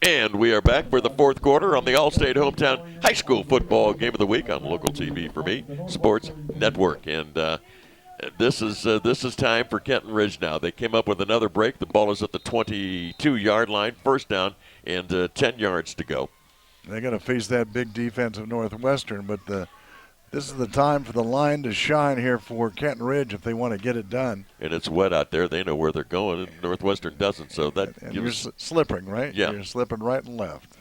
And we are back for the fourth quarter on the All-State Hometown High School Football Game of the Week on local TV for me, Sports Network. And this is time for Kenton Ridge now. They came up with another break. The ball is at the 22-yard line, first down, and 10 yards to go. They're going to face that big defense of Northwestern, but this is the time for the line to shine here for Kenton Ridge if they want to get it done. And it's wet out there. They know where they're going, and Northwestern doesn't. So that and you're slipping, right? Yeah. You're slipping right and left.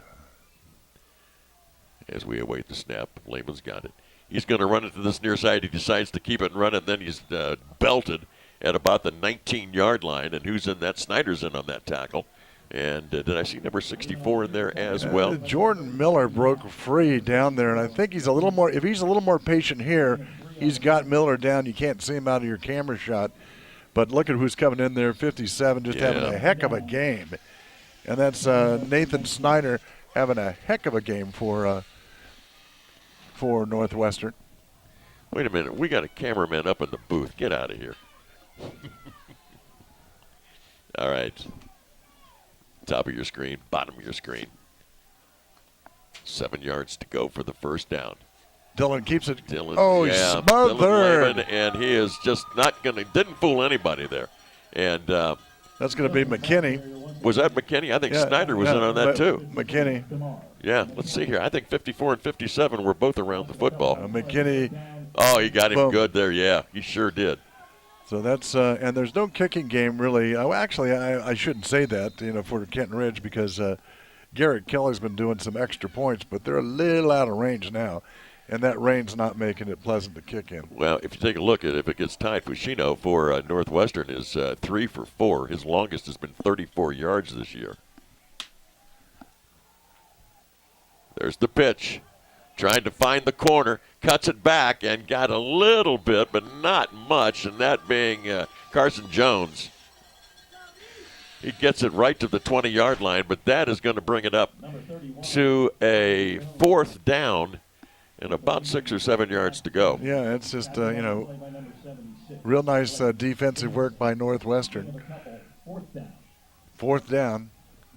As we await the snap, Lehman's got it. He's going to run it to this near side. He decides to keep it and run it, and then he's belted at about the 19-yard line. And who's in that? Snyder's in on that tackle. And did I see number 64 in there as well? Jordan Miller broke free down there, and I think he's a little more. If he's a little more patient here, he's got Miller down. You can't see him out of your camera shot, but look at who's coming in there. 57, just having a heck of a game, and that's Nathan Snyder having a heck of a game for Northwestern. Wait a minute, we got a cameraman up in the booth. Get out of here. All right. Top of your screen, bottom of your screen. 7 yards to go for the first down. Dylan keeps it. Smothered. Dylan Lehman, and he is just not going to, didn't fool anybody there. And that's going to be McKinney. Was that McKinney? I think Snyder was in on that too. McKinney. Yeah, let's see here. I think 54 and 57 were both around the football. McKinney. Oh, he got him good there. Yeah, he sure did. So that's and there's no kicking game really. Actually, I shouldn't say that, for Kenton Ridge because Garrett Kelly's been doing some extra points, but they're a little out of range now, and that rain's not making it pleasant to kick in. Well, if you take a look at it, if it gets tight, Fushino for Northwestern is 3 for 4. His longest has been 34 yards this year. There's the pitch. Trying to find the corner, cuts it back, and got a little bit, but not much, and that being Carson Jones. He gets it right to the 20-yard line, but that is going to bring it up to a fourth down and about 6 or 7 yards to go. Yeah, it's just, real nice defensive work by Northwestern. Fourth down,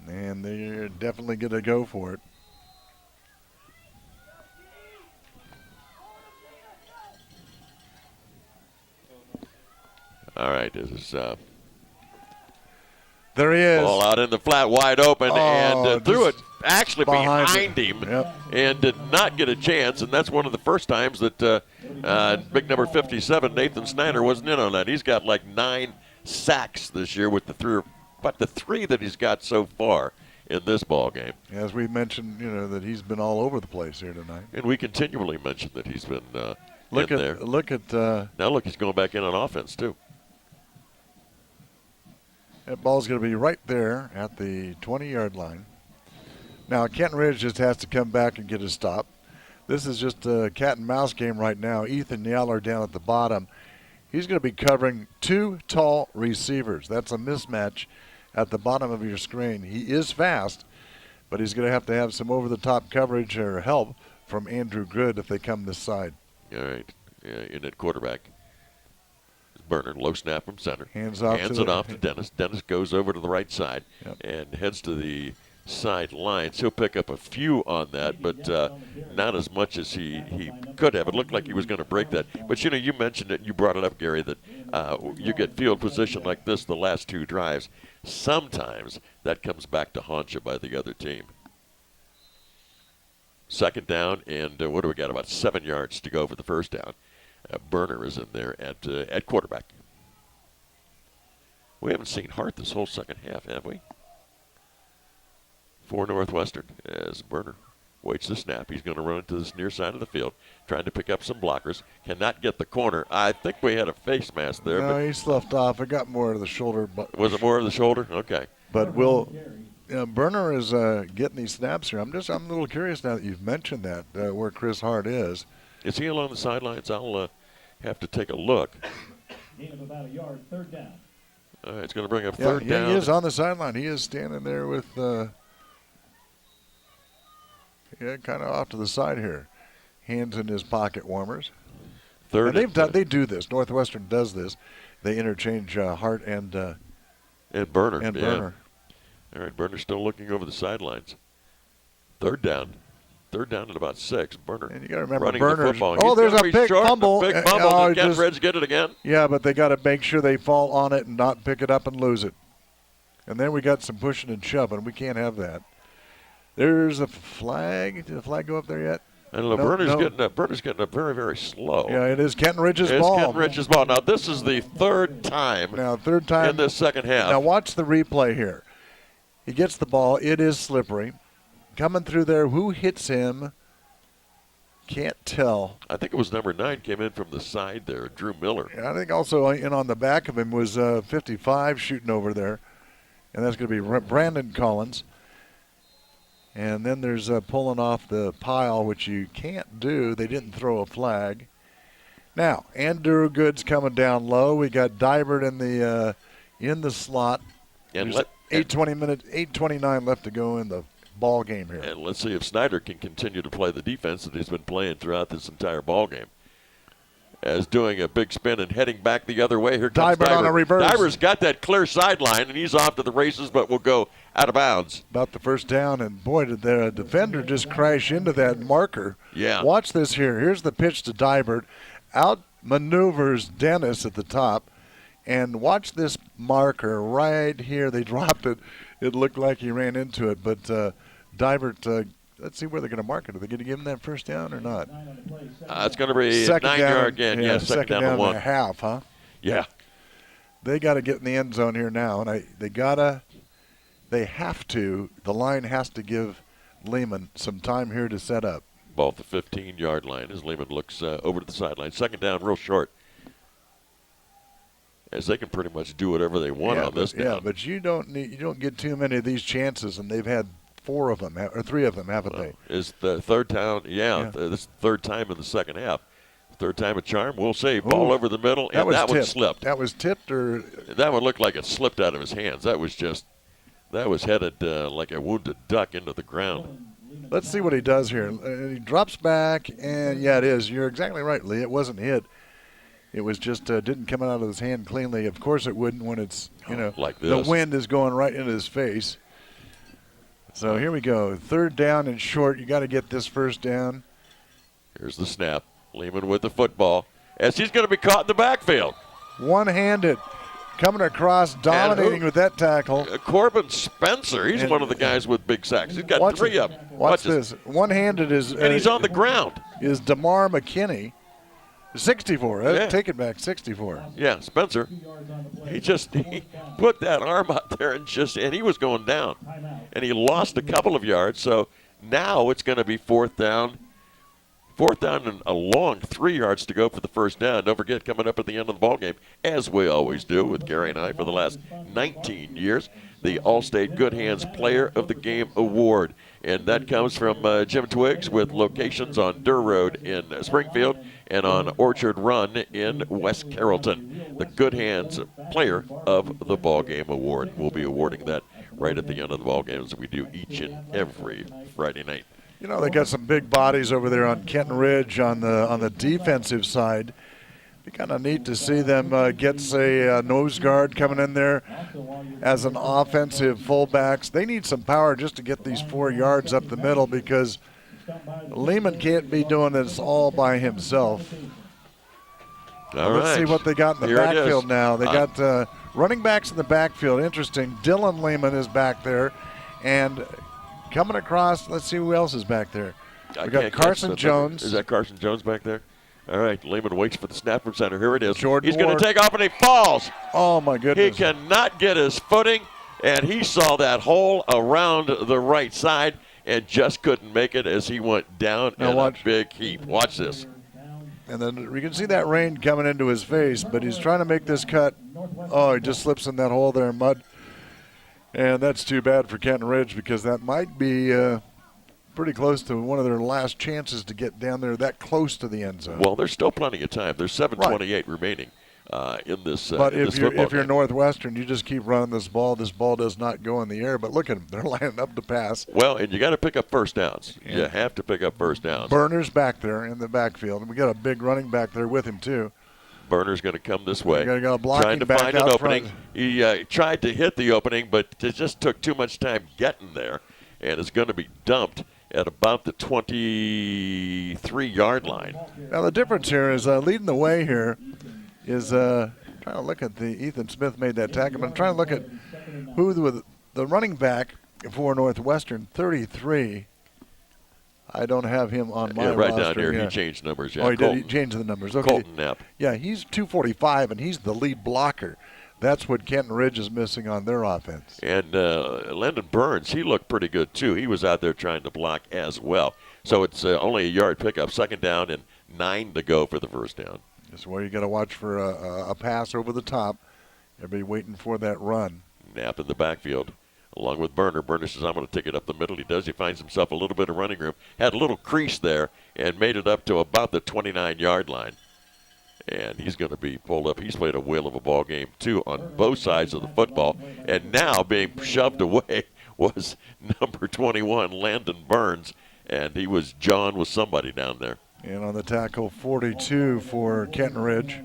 and they're definitely going to go for it. All right, this is there he is. Ball out in the flat, wide open, and threw it actually behind him, yep. And did not get a chance. And that's one of the first times that big number 57, Nathan Snyder, wasn't in on that. He's got like 9 sacks this year with the 3 that he's got so far in this ball game. As we mentioned, that he's been all over the place here tonight. And we continually mention that he's been look in at there. Now look, he's going back in on offense too. That ball's going to be right there at the 20-yard line. Now, Kenton Ridge just has to come back and get a stop. This is just a cat and mouse game right now. Ethan Yaller down at the bottom. He's going to be covering 2 tall receivers. That's a mismatch at the bottom of your screen. He is fast, but he's going to have some over-the-top coverage or help from Andrew Good if they come this side. All right. Yeah, in at quarterback. Burner, low snap from center. Hands it off to Dennis. Dennis goes over to the right side and heads to the sidelines. He'll pick up a few on that, but not as much as he could have. It looked like he was going to break that. But, you mentioned it, you brought it up, Gary, that you get field position like this the last 2 drives. Sometimes that comes back to haunt you by the other team. Second down, and what do we got? About 7 yards to go for the first down. Burner is in there at quarterback. We haven't seen Hart this whole second half, have we? For Northwestern, as Burner waits the snap. He's going to run to this near side of the field, trying to pick up some blockers. Cannot get the corner. I think we had a face mask there. No, he sloughed off. It got more of the shoulder. But was it more of the shoulder? Okay. But Burner is getting these snaps here. I'm a little curious now that you've mentioned that, where Chris Hart is. Is he along the sidelines? I'll have to take a look. Gain of about a yard, third down. All right, it's going to bring up third down. He is on the sideline. He is standing there with, kind of off to the side here. Hands in his pocket warmers. Third. And they do this. Northwestern does this. They interchange Hart and Burner. Burner. All right, Burner's still looking over the sidelines. Third down. Third down at about 6. Burner And you got to remember running the Burner's. football. Oh, He's there's gonna a be big short, fumble. Big fumble. Oh, Does Kentridge get it again? Yeah, but they got to make sure they fall on it and not pick it up and lose it. And then we got some pushing and shoving. We can't have that. There's a flag. Did the flag go up there yet? I don't know. Burner's getting up very, very slow. Yeah, it is Kentridge's It's ball. Kentridge's ball. Now, this is the third time in this second half. Now, watch the replay here. He gets the ball. It is slippery. Coming through there. Who hits him? Can't tell. I think it was number 9 came in from the side there, Drew Miller. I think also in on the back of him was 55 shooting over there. And that's going to be Brandon Collins. And then there's pulling off the pile, which you can't do. They didn't throw a flag. Now, Andrew Good's coming down low. We got Dybert in the slot. And 8:29 left to go in the ball game here. And let's see if Snyder can continue to play the defense that he's been playing throughout this entire ball game. As doing a big spin and heading back the other way. Here comes Dybert on a reverse. Dybert's got that clear sideline, and he's off to the races, but will go out of bounds. About the first down, and boy, did the defender just crash into that marker. Yeah. Watch this here. Here's the pitch to Dybert. Out-maneuvers Dennis at the top. And watch this marker right here. They dropped it. It looked like he ran into it, but Dybert, let's see where they're going to mark it. Are they going to give him that first down or not? It's going to be second 9 down, yard again. Yeah, second down to 1. And a half, huh? Yeah. They got to get in the end zone here now, and they have to. The line has to give Lehman some time here to set up. Ball at the 15-yard line as Lehman looks over to the sideline. Second down, real short. As they can pretty much do whatever they want on this down. Yeah, but you don't get too many of these chances, and they've had 4 of them or 3 of them, haven't they? Is the third time? Yeah, this is the third time in the second half. Third time a charm. We'll see. Ball over the middle, and that one slipped. That was tipped, or that one looked like it slipped out of his hands. That was headed like a wounded duck into the ground. Let's see what he does here. He drops back, and yeah, it is. You're exactly right, Lee. It wasn't hit. It was just didn't come out of his hand cleanly. Of course it wouldn't when it's, like this. The wind is going right into his face. So here we go. Third down and short. You got to get this first down. Here's the snap. Lehman with the football as he's going to be caught in the backfield. One-handed. Coming across, dominating with that tackle. Corbin Spencer, he's one of the guys with big sacks. He's got 3 of them. Watch this. One-handed is... and he's on the ground. Is DeMar McKinney. 64. Yeah. Take it back, 64. Yeah, Spencer. He put that arm out there and he was going down. And he lost a couple of yards. So now it's going to be fourth down. Fourth down and a long 3 yards to go for the first down. Don't forget, coming up at the end of the ballgame, as we always do with Gary and I for the last 19 years, the All-State Good Hands Player of the Game Award. And that comes from Jim Twiggs with locations on Durr Road in Springfield and on Orchard Run in West Carrollton. The Good Hands Player of the Ballgame Award. We'll be awarding that right at the end of the ballgame as we do each and every Friday night. You know, they got some big bodies over there on Kenton Ridge on the defensive side. Be kind of neat to see them get, say, a nose guard coming in there as an offensive fullbacks. They need some power just to get these 4 yards up the middle because Lehman can't be doing this all by himself. Let's see what they got in the backfield now. They got running backs in the backfield. Interesting. Dylan Lehman is back there. And coming across, let's see who else is back there. We got Carson Jones. Is that Carson Jones back there? All right, Lehman waits for the snap from center. Here it is. Jordan He's going Ward. to take off, and he falls. Oh, my goodness. He cannot get his footing, and he saw that hole around the right side and just couldn't make it as he went down in a big heap. Watch this. And then we can see that rain coming into his face, but he's trying to make this cut. Oh, he just slips in that hole there in mud. And that's too bad for Kenton Ridge because that might be pretty close to one of their last chances to get down there that close to the end zone. Well, there's still plenty of time. There's 7:28 remaining in this But in this if you're game. Northwestern, you just keep running this ball. This ball does not go in the air. But look at them. They're lining up to pass. Well, and you got to pick up first downs. You have to pick up first downs. Burner's back there in the backfield. And we got a big running back there with him, too. Burner's going to come this way. Got to go blocking trying to back find an out opening. front. He tried to hit the opening, but it just took too much time getting there, and is going to be dumped at about the 23-yard line. Now the difference here is leading the way here is trying to look at the Ethan Smith made that tackle. I'm trying to look at who the running back for Northwestern, 33. I don't have him on my right roster. down here. Yeah. He changed numbers. Yeah, Oh, he Colton, did. He changed the numbers. Okay. Colton Knapp. Yeah, he's 245, and he's the lead blocker. That's what Kenton Ridge is missing on their offense. And Landon Burns, he looked pretty good, too. He was out there trying to block as well. So it's only a yard pickup, second down, and 9 to go for the first down. This is where you got to watch for a pass over the top. Everybody waiting for that run. Knapp in the backfield, along with Burner. Burner says, I'm going to take it up the middle. He does. He finds himself a little bit of running room. Had a little crease there and made it up to about the 29-yard line. And he's going to be pulled up. He's played a whale of a ball game, too, on both sides of the football. And now being shoved away was number 21, Landon Burns. And he was John with somebody down there. And on the tackle, 42 for Kenton Ridge.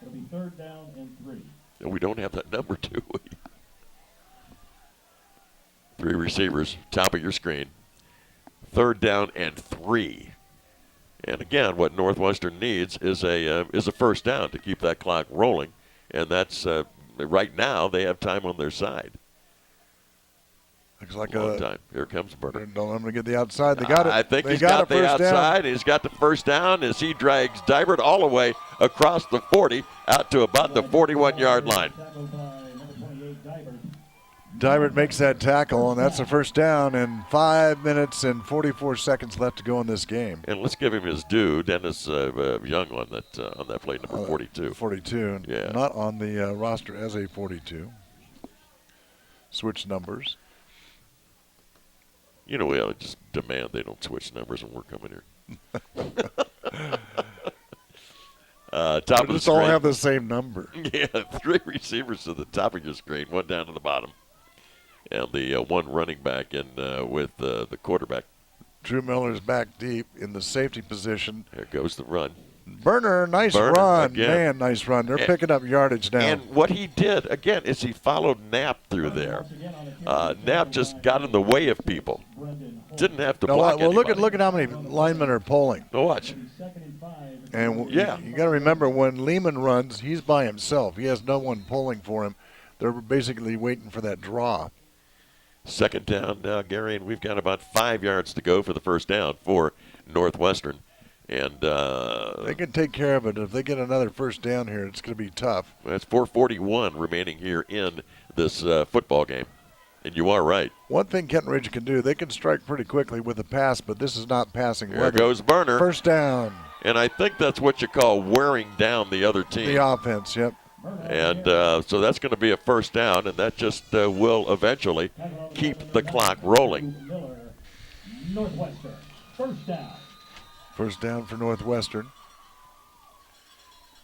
It'll be third down and 3. And we don't have that number, do we? 3 receivers, top of your screen. Third down and 3. And again, what Northwestern needs is a first down to keep that clock rolling, and that's right now they have time on their side. Looks like Long time. Here comes Burner. Don't let him get the outside. They got it. I think they he's got the first down. outside. He's got the first down as he drags Divert all the way across the 40 out to about the 41-yard line. Tackled by number 28, Divert. Divert makes that tackle, and that's a first down, and 5 minutes and 44 seconds left to go in this game. And let's give him his due. Dennis Young on that play, number 42. 42. Yeah. Not on the roster as a 42. Switch numbers. You know, we ought to just demand they don't switch numbers when we're coming here. Top of the Just screen. all have the same number. Yeah, 3 receivers to the top of your screen, 1 down to the bottom. And the 1 running back in with the quarterback. Drew Miller's back deep in the safety position. There goes the run. Burner, nice Burner, run. again. Man, nice run. They're picking up yardage now. And what he did, again, is he followed Knapp through there. Knapp just got in the way of people. Didn't have to block well, anybody. look at how many linemen are pulling. Now watch. And Yeah. you got to remember, when Lehman runs, he's by himself. He has no one pulling for him. They're basically waiting for that draw. Second down now, Gary, and we've got about 5 yards to go for the first down for Northwestern. And They can take care of it. If they get another first down here, it's going to be tough. that's 4:41 remaining here in this football game. And you are right. One thing Kenton Ridge can do, they can strike pretty quickly with a pass, but this is not passing There weather. goes Burner. First down. And I think that's what you call wearing down the other team. The offense, yep. And so that's going to be a first down, and that just will eventually keep the clock rolling. Miller, Northwestern. First down. First down for Northwestern.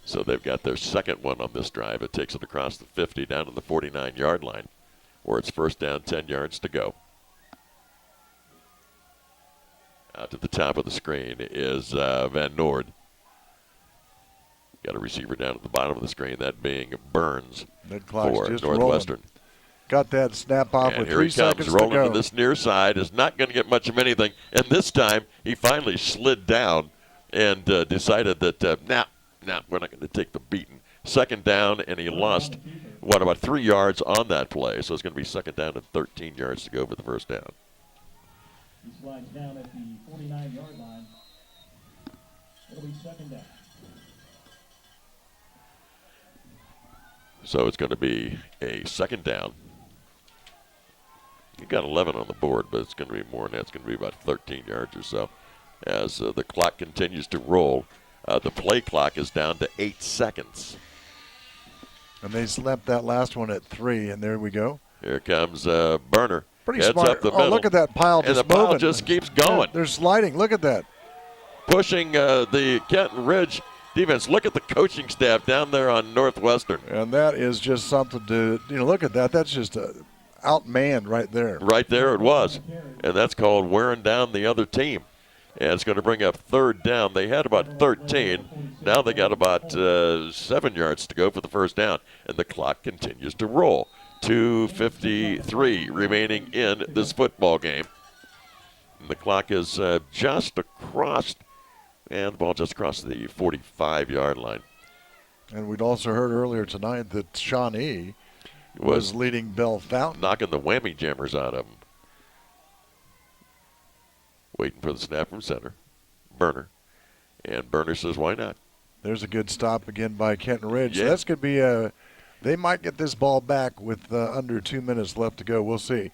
So they've got their second one on this drive. It takes it across the 50 down to the 49-yard line, where it's first down, 10 yards to go. Out to the top of the screen is Van Noord. Got a receiver down at the bottom of the screen, that being Burns That clock's for just Northwestern. rolling. Got that snap off And with here 3 he comes, seconds to rolling go. to this near side, is not going to get much of anything. And this time, he finally slid down and decided that, we're not going to take the beating. Second down, and he lost, about 3 yards on that play. So it's going to be second down and 13 yards to go for the first down. He slides down at the 49-yard line. It'll be second down. So it's going to be a second down. You got 11 on the board, but it's going to be more than that. It's going to be about 13 yards or so. As the clock continues to roll, the play clock is down to 8 seconds. And they slapped that last one at 3, and there we go. Here comes Burner. Pretty Heads smart. up the middle. Look at that pile And just the pile moving. just keeps going. Yeah, they're sliding. Look at that. Pushing the Kenton Ridge defense. Look at the coaching staff down there on Northwestern. And that is just something to, look at that. That's just outmanned right there. Right there it was. And that's called wearing down the other team. And it's going to bring up third down. They had about 13. Now they got about 7 yards to go for the first down. And the clock continues to roll. 2:53 remaining in this football game. And the clock is just across, and the ball just across the 45-yard line. And we'd also heard earlier tonight that Shawnee was leading Bell Fountain. Knocking the whammy jammers out of him. Waiting for the snap from center. Burner. And Burner says, why not? There's a good stop again by Kenton Ridge. Yeah. So that's going to be they might get this ball back with under 2 minutes left to go. We'll see.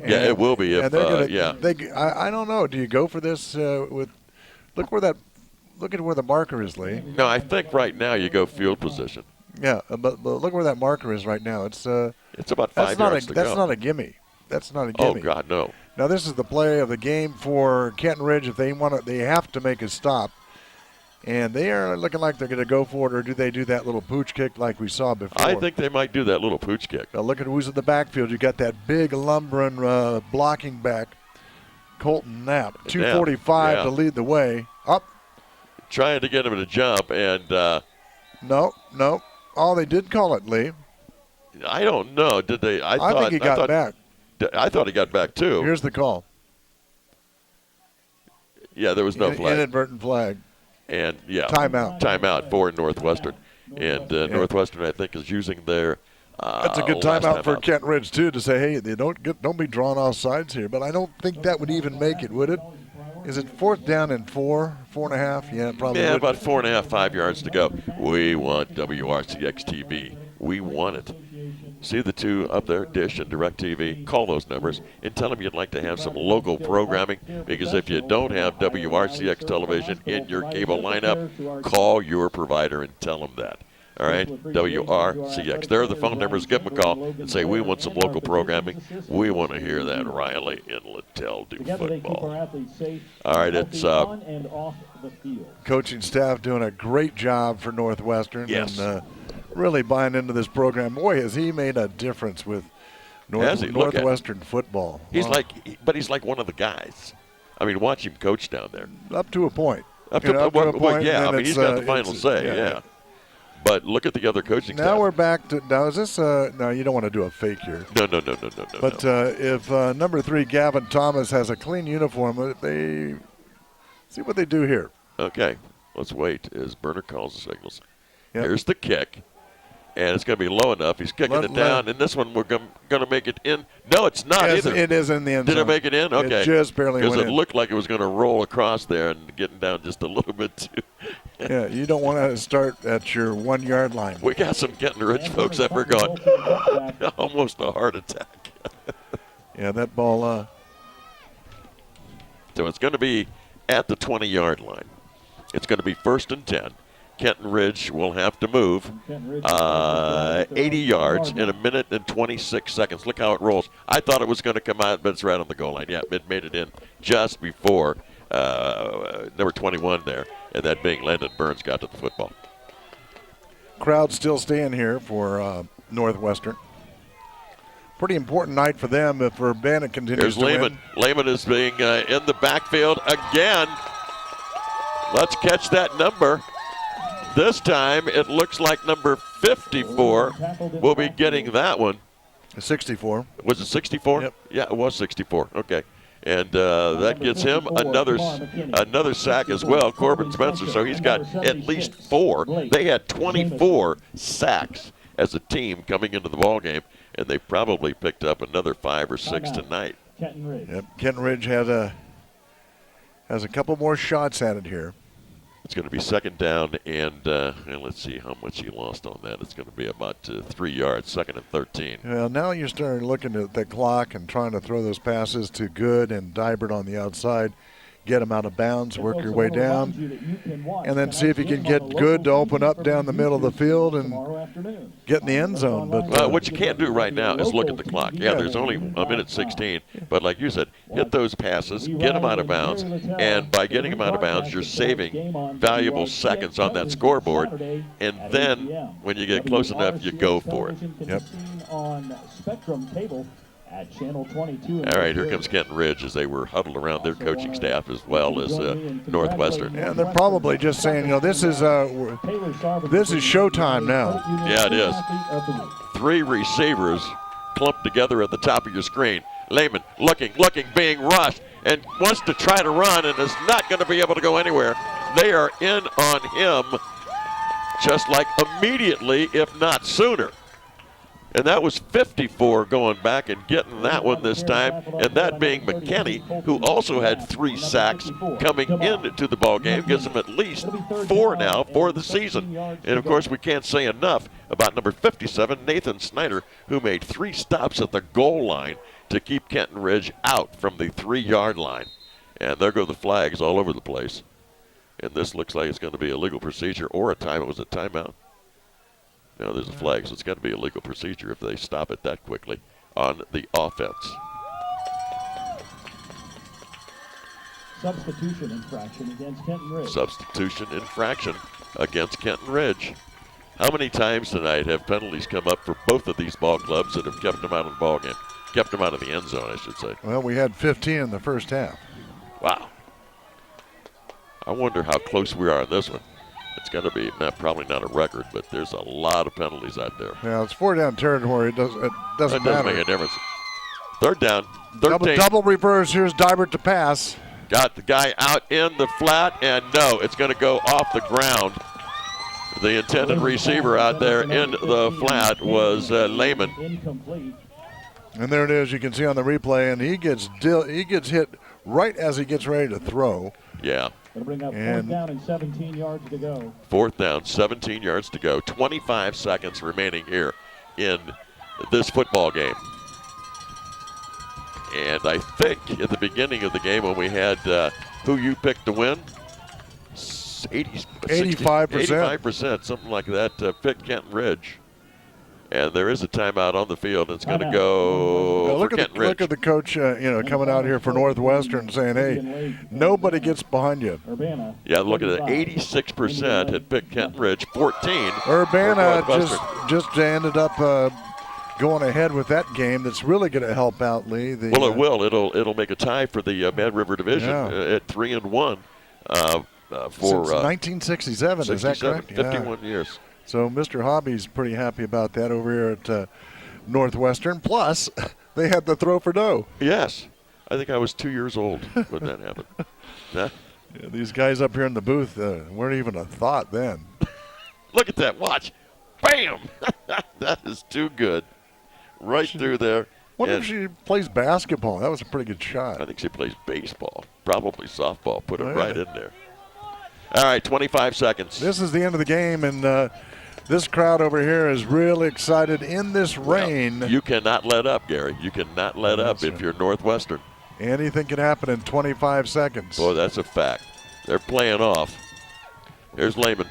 Yeah, it will be. If, I don't know. Do you go for this with – look at where the marker is, Lee. No, I think right now you go field position. Yeah, but look where that marker is right now. It's about 5 yards to go. That's not a gimme. That's not a gimme. Oh, God, no. Now, this is the play of the game for Kenton Ridge. If they they have to make a stop. And they are looking like they're going to go for it, or do they do that little pooch kick like we saw before? I think they might do that little pooch kick. Now look at who's in the backfield. You got that big lumbering blocking back, Colton Knapp. 2:45 to lead the way. Up. Trying to get him to jump, and no. Oh, they did call it, Lee. I don't know. Did they? I think he got back. I thought he got back too. Here's the call. Yeah, there was no flag. Inadvertent flag. And yeah, timeout for Northwestern, and Northwestern I think is using their. That's a good timeout for Kenton Ridge too, to say, hey, they don't be drawn off sides here. But I don't think that would even make it, would it? Is it 4th down and 4.5? Yeah, probably. Yeah, would. about 4.5, 5 yards to go. We want WRCX TV. We want it. See the two up there, Dish and DirecTV. Call those numbers and tell them you'd like to have some local programming, because if you don't have WRCX television in your cable lineup, call your provider and tell them that. All right, WRCX. There are the phone numbers. Give them a call and say, we want some local programming. We want to hear that Riley and Littell do football. All right, it's coaching staff doing a great job for Northwestern. Yes. And, really buying into this program. Boy, has he made a difference with Northwestern football. He's he's like one of the guys. I mean, watch him coach down there. Up to a point. Up to a point. Yeah, I mean, he's got the final say. Yeah. But look at the other coaching staff. Now we're back to. Now is this? No, you don't want to do a fake here. No. But if number 3 Gavin Thomas has a clean uniform, they see what they do here. Okay, let's wait as Burner calls the signals. Yep. Here's the kick. And it's going to be low enough. He's kicking it down. And this one, we're going to make it in. No, it's not either. It is in the end zone. Did it make it in? Okay. It just barely went in. Because it looked like it was going to roll across there and getting down just a little bit too. Yeah, you don't want to start at your 1 yard line. We got some Kenton Ridge folks that were going, almost a heart attack. Yeah, that ball. So it's going to be at the 20-yard line. It's going to be 1st and 10. Kenton Ridge will have to move 80 yards in 1 minute and 26 seconds. Look how it rolls. I thought it was going to come out, but it's right on the goal line. Yeah, it made it in just before number 21 there, and that being Landon Burns got to the football. Crowd still staying here for Northwestern. Pretty important night for them if Urbana continues to win. Lehman is being in the backfield again. Let's catch that number. This time, it looks like number 54 will be getting that one. 64. Was it 64? Yep. Yeah, it was 64. Okay. And that gets him another sack as well, Corbin Spencer. So he's got at least 4. They had 24 sacks as a team coming into the ball game, and they probably picked up another 5 or 6 tonight. Yep. Kenton Ridge has a couple more shots at it here. It's going to be 2nd down, and let's see how much he lost on that. It's going to be about 3 yards, 2nd and 13. Well, now you're starting looking at the clock and trying to throw those passes to Good and Dybert on the outside. Get them out of bounds, work your way down, and then see if you can get Good to open up down the middle of the field and get in the end zone. But what you can't do right now is look at the clock. Yeah, there's only 1 minute 16, but like you said, hit those passes, get them out of bounds, and by getting them out of bounds, you're saving valuable seconds on that scoreboard, and then when you get close enough, you go for it. Yep. At Channel 22. All right, here comes Kenton Ridge as they were huddled around their coaching staff as well as Northwestern. And they're probably just saying, this is showtime now. Yeah, it is. 3 receivers clumped together at the top of your screen. Lehman looking, being rushed, and wants to try to run and is not going to be able to go anywhere. They are in on him just like immediately, if not sooner. And that was 54 going back and getting that one this time, and that being McKinney, who also had 3 sacks coming into the ball game, gives him at least 4 now for the season. And of course, we can't say enough about number 57, Nathan Snyder, who made 3 stops at the goal line to keep Kenton Ridge out from the 3-yard line. And there go the flags all over the place. And this looks like it's going to be a legal procedure or a time. It was a timeout. No, there's a flag, so it's got to be a legal procedure if they stop it that quickly on the offense. Substitution infraction against Kenton Ridge. Substitution infraction against Kenton Ridge. How many times tonight have penalties come up for both of these ball clubs that have kept them out of the ball game? Kept them out of the end zone, I should say. Well, we had 15 in the first half. Wow. I wonder how close we are on this one. It's going to be probably not a record, but there's a lot of penalties out there. Yeah, it's 4-down territory. It doesn't doesn't matter. Make a difference. 3rd down, 13. Double reverse. Here's Dybert to pass. Got the guy out in the flat, and no, it's going to go off the ground. The intended receiver out there in the flat was Lehman. Incomplete. And there it is. You can see on the replay, and he gets hit right as he gets ready to throw. Yeah. It'll bring up 4th down and 17 yards to go. 4th down, 17 yards to go. 25 seconds remaining here in this football game. And I think at the beginning of the game when we had who you picked to win, 85%, something like that, picked Kenton Ridge. And there is a timeout on the field. It's going to go for Kenton Ridge. Look at the coach, coming out here for Northwestern saying, hey, nobody gets behind you. Yeah, look at it. 86% had picked Kenton Ridge. 14. Urbana just ended up going ahead with that game. That's really going to help out Lee. Well, it will. It'll make a tie for the Mad River Division at 3-1. Since 1967, is that correct? 51 years. So Mr. Hobby's pretty happy about that over here at Northwestern. Plus, they had the throw for no. Yes. I think I was 2 years old when that happened. Yeah, these guys up here in the booth weren't even a thought then. Look at that. Watch. Bam! That is too good. Right through there. Wonder if she plays basketball. That was a pretty good shot. I think she plays baseball. Probably softball. Put it right in there. All right, 25 seconds. This is the end of the game, and this crowd over here is really excited in this rain. Well, you cannot let up, Gary. You cannot let up if you're Northwestern. Anything can happen in 25 seconds. Boy, that's a fact. They're playing off. Here's Lehman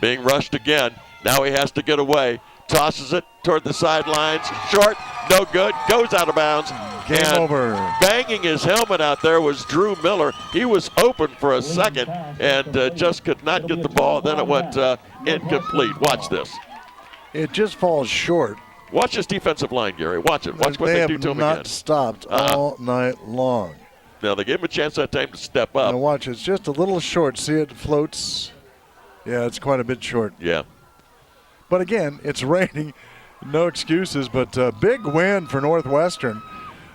being rushed again. Now he has to get away. Tosses it toward the sidelines. Short, no good. Goes out of bounds. Game over. Banging his helmet out there was Drew Miller. He was open for a second and just could not get the ball. Then it went incomplete. Watch this. It just falls short. Watch this defensive line, Gary. Watch it. Watch what they do to him again. They have not stopped all night long. Now, they gave him a chance that time to step up. Now watch, it's just a little short. See, it floats. Yeah, it's quite a bit short. Yeah. But again, it's raining. No excuses, but big win for Northwestern.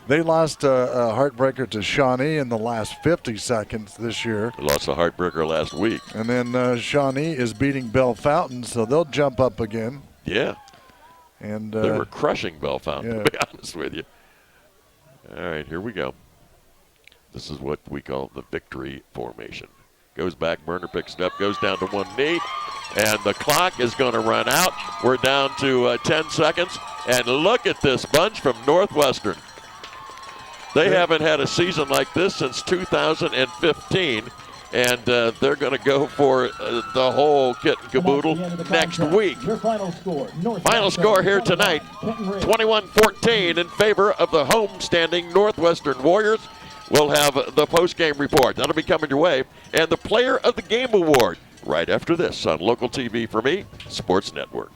They lost a heartbreaker to Shawnee in the last 50 seconds this year. They lost a heartbreaker last week. And then Shawnee is beating Bell Fountain, so they'll jump up again. Yeah. And they were crushing Bell Fountain, to be honest with you. All right, here we go. This is what we call the victory formation. Goes back, Burner picks it up, goes down to one knee, and the clock is going to run out. We're down to 10 seconds, and look at this bunch from Northwestern. They haven't had a season like this since 2015, and they're going to go for the whole kit and caboodle next week. Your final score here tonight, 21-14 in favor of the home-standing Northwestern Warriors. We'll have the post-game report. That'll be coming your way. And the Player of the Game Award right after this on Local TV for Me, Sports Network.